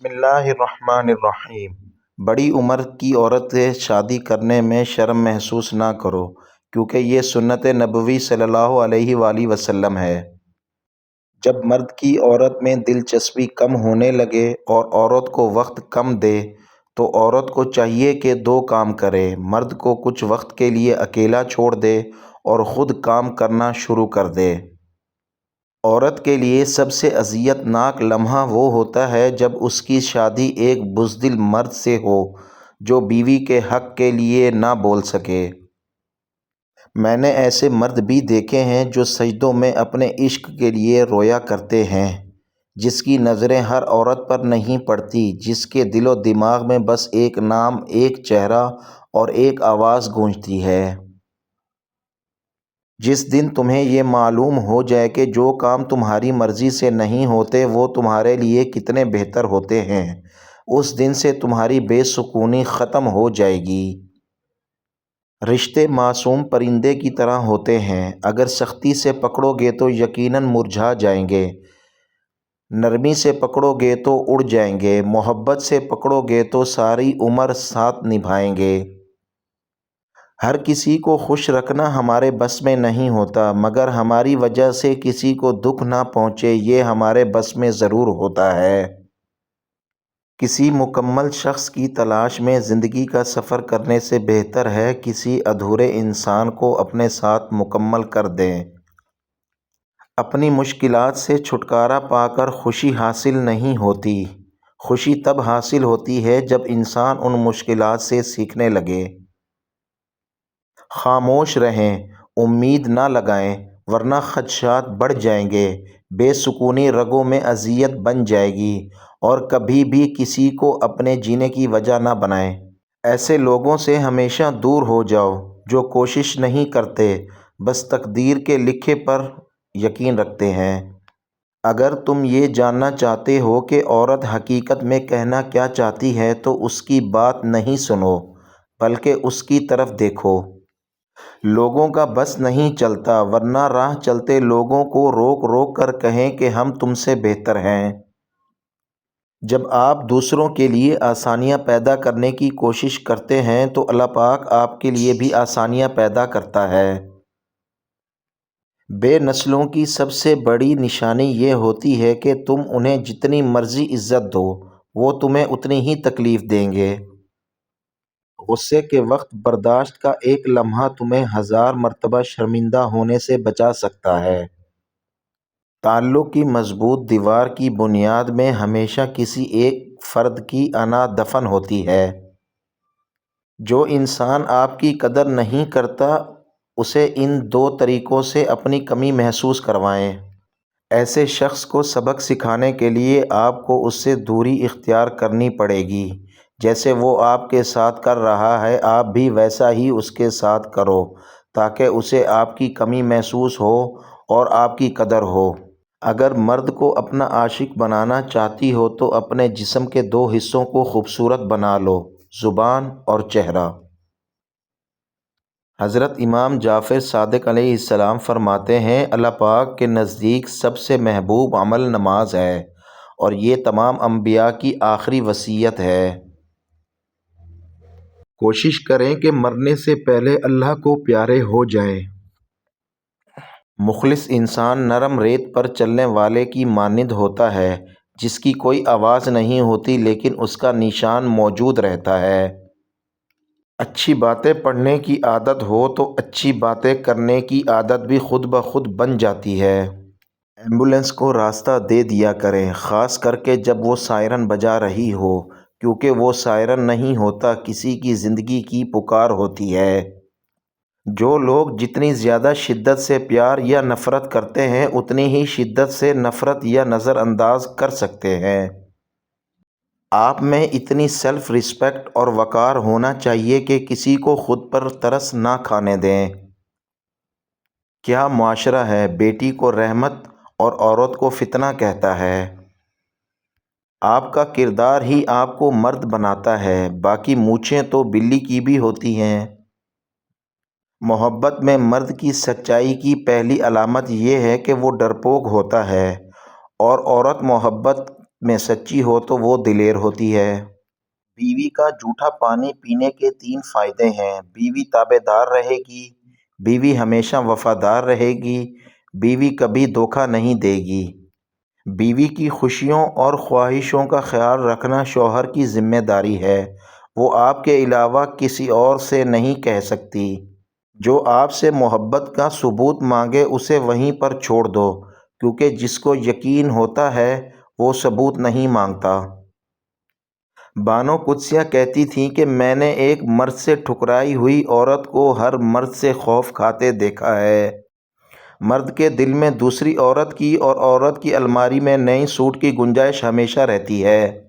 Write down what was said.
بسم اللہ الرحمن الرحیم۔ بڑی عمر کی عورت سے شادی کرنے میں شرم محسوس نہ کرو، کیونکہ یہ سنت نبوی صلی اللہ علیہ وآلہ وسلم ہے۔ جب مرد کی عورت میں دلچسپی کم ہونے لگے اور عورت کو وقت کم دے تو عورت کو چاہیے کہ دو کام کرے: مرد کو کچھ وقت کے لیے اکیلا چھوڑ دے اور خود کام کرنا شروع کر دے۔ عورت کے لیے سب سے اذیت ناک لمحہ وہ ہوتا ہے جب اس کی شادی ایک بزدل مرد سے ہو جو بیوی کے حق کے لیے نہ بول سکے۔ میں نے ایسے مرد بھی دیکھے ہیں جو سجدوں میں اپنے عشق کے لیے رویا کرتے ہیں، جس کی نظریں ہر عورت پر نہیں پڑتی، جس کے دل و دماغ میں بس ایک نام، ایک چہرہ اور ایک آواز گونجتی ہے۔ جس دن تمہیں یہ معلوم ہو جائے کہ جو کام تمہاری مرضی سے نہیں ہوتے وہ تمہارے لیے کتنے بہتر ہوتے ہیں، اس دن سے تمہاری بے سکونی ختم ہو جائے گی۔ رشتے معصوم پرندے کی طرح ہوتے ہیں، اگر سختی سے پکڑو گے تو یقیناً مرجھا جائیں گے، نرمی سے پکڑو گے تو اڑ جائیں گے، محبت سے پکڑو گے تو ساری عمر ساتھ نبھائیں گے۔ ہر کسی کو خوش رکھنا ہمارے بس میں نہیں ہوتا، مگر ہماری وجہ سے کسی کو دکھ نہ پہنچے یہ ہمارے بس میں ضرور ہوتا ہے۔ کسی مکمل شخص کی تلاش میں زندگی کا سفر کرنے سے بہتر ہے کسی ادھورے انسان کو اپنے ساتھ مکمل کر دیں۔ اپنی مشکلات سے چھٹکارا پا کر خوشی حاصل نہیں ہوتی، خوشی تب حاصل ہوتی ہے جب انسان ان مشکلات سے سیکھنے لگے۔ خاموش رہیں، امید نہ لگائیں، ورنہ خدشات بڑھ جائیں گے، بے سکونی رگوں میں اذیت بن جائے گی، اور کبھی بھی کسی کو اپنے جینے کی وجہ نہ بنائیں۔ ایسے لوگوں سے ہمیشہ دور ہو جاؤ جو کوشش نہیں کرتے، بس تقدیر کے لکھے پر یقین رکھتے ہیں۔ اگر تم یہ جاننا چاہتے ہو کہ عورت حقیقت میں کہنا کیا چاہتی ہے تو اس کی بات نہیں سنو، بلکہ اس کی طرف دیکھو۔ لوگوں کا بس نہیں چلتا، ورنہ راہ چلتے لوگوں کو روک روک کر کہیں کہ ہم تم سے بہتر ہیں۔ جب آپ دوسروں کے لیے آسانیاں پیدا کرنے کی کوشش کرتے ہیں تو اللہ پاک آپ کے لیے بھی آسانیاں پیدا کرتا ہے۔ بے نسلوں کی سب سے بڑی نشانی یہ ہوتی ہے کہ تم انہیں جتنی مرضی عزت دو، وہ تمہیں اتنی ہی تکلیف دیں گے۔ غصے کے وقت برداشت کا ایک لمحہ تمہیں 1000 مرتبہ شرمندہ ہونے سے بچا سکتا ہے۔ تعلق کی مضبوط دیوار کی بنیاد میں ہمیشہ کسی ایک فرد کی انا دفن ہوتی ہے۔ جو انسان آپ کی قدر نہیں کرتا اسے ان 2 طریقوں سے اپنی کمی محسوس کروائیں۔ ایسے شخص کو سبق سکھانے کے لیے آپ کو اس سے دوری اختیار کرنی پڑے گی، جیسے وہ آپ کے ساتھ کر رہا ہے آپ بھی ویسا ہی اس کے ساتھ کرو، تاکہ اسے آپ کی کمی محسوس ہو اور آپ کی قدر ہو۔ اگر مرد کو اپنا عاشق بنانا چاہتی ہو تو اپنے جسم کے 2 حصوں کو خوبصورت بنا لو: زبان اور چہرہ۔ حضرت امام جعفر صادق علیہ السلام فرماتے ہیں، اللہ پاک کے نزدیک سب سے محبوب عمل نماز ہے، اور یہ تمام انبیاء کی آخری وصیت ہے۔ کوشش کریں کہ مرنے سے پہلے اللہ کو پیارے ہو جائیں۔ مخلص انسان نرم ریت پر چلنے والے کی مانند ہوتا ہے، جس کی کوئی آواز نہیں ہوتی لیکن اس کا نشان موجود رہتا ہے۔ اچھی باتیں پڑھنے کی عادت ہو تو اچھی باتیں کرنے کی عادت بھی خود بخود بن جاتی ہے۔ ایمبولینس کو راستہ دے دیا کریں، خاص کر کے جب وہ سائرن بجا رہی ہو، کیونکہ وہ سائرن نہیں ہوتا، کسی کی زندگی کی پکار ہوتی ہے۔ جو لوگ جتنی زیادہ شدت سے پیار یا نفرت کرتے ہیں اتنی ہی شدت سے نفرت یا نظر انداز کر سکتے ہیں۔ آپ میں اتنی سیلف ریسپیکٹ اور وقار ہونا چاہیے کہ کسی کو خود پر ترس نہ کھانے دیں۔ کیا معاشرہ ہے، بیٹی کو رحمت اور عورت کو فتنہ کہتا ہے۔ آپ کا کردار ہی آپ کو مرد بناتا ہے، باقی مونچھیں تو بلی کی بھی ہوتی ہیں۔ محبت میں مرد کی سچائی کی پہلی علامت یہ ہے کہ وہ ڈرپوک ہوتا ہے، اور عورت محبت میں سچی ہو تو وہ دلیر ہوتی ہے۔ بیوی کا جھوٹا پانی پینے کے 3 فائدے ہیں۔ بیوی تابع دار رہے گی، بیوی ہمیشہ وفادار رہے گی، بیوی کبھی دھوکہ نہیں دے گی۔ بیوی کی خوشیوں اور خواہشوں کا خیال رکھنا شوہر کی ذمہ داری ہے، وہ آپ کے علاوہ کسی اور سے نہیں کہہ سکتی۔ جو آپ سے محبت کا ثبوت مانگے اسے وہیں پر چھوڑ دو، کیونکہ جس کو یقین ہوتا ہے وہ ثبوت نہیں مانگتا۔ بانو قدسیہ کہتی تھیں کہ میں نے ایک مرد سے ٹھکرائی ہوئی عورت کو ہر مرد سے خوف کھاتے دیکھا ہے۔ مرد کے دل میں دوسری عورت کی اور عورت کی الماری میں نئے سوٹ کی گنجائش ہمیشہ رہتی ہے۔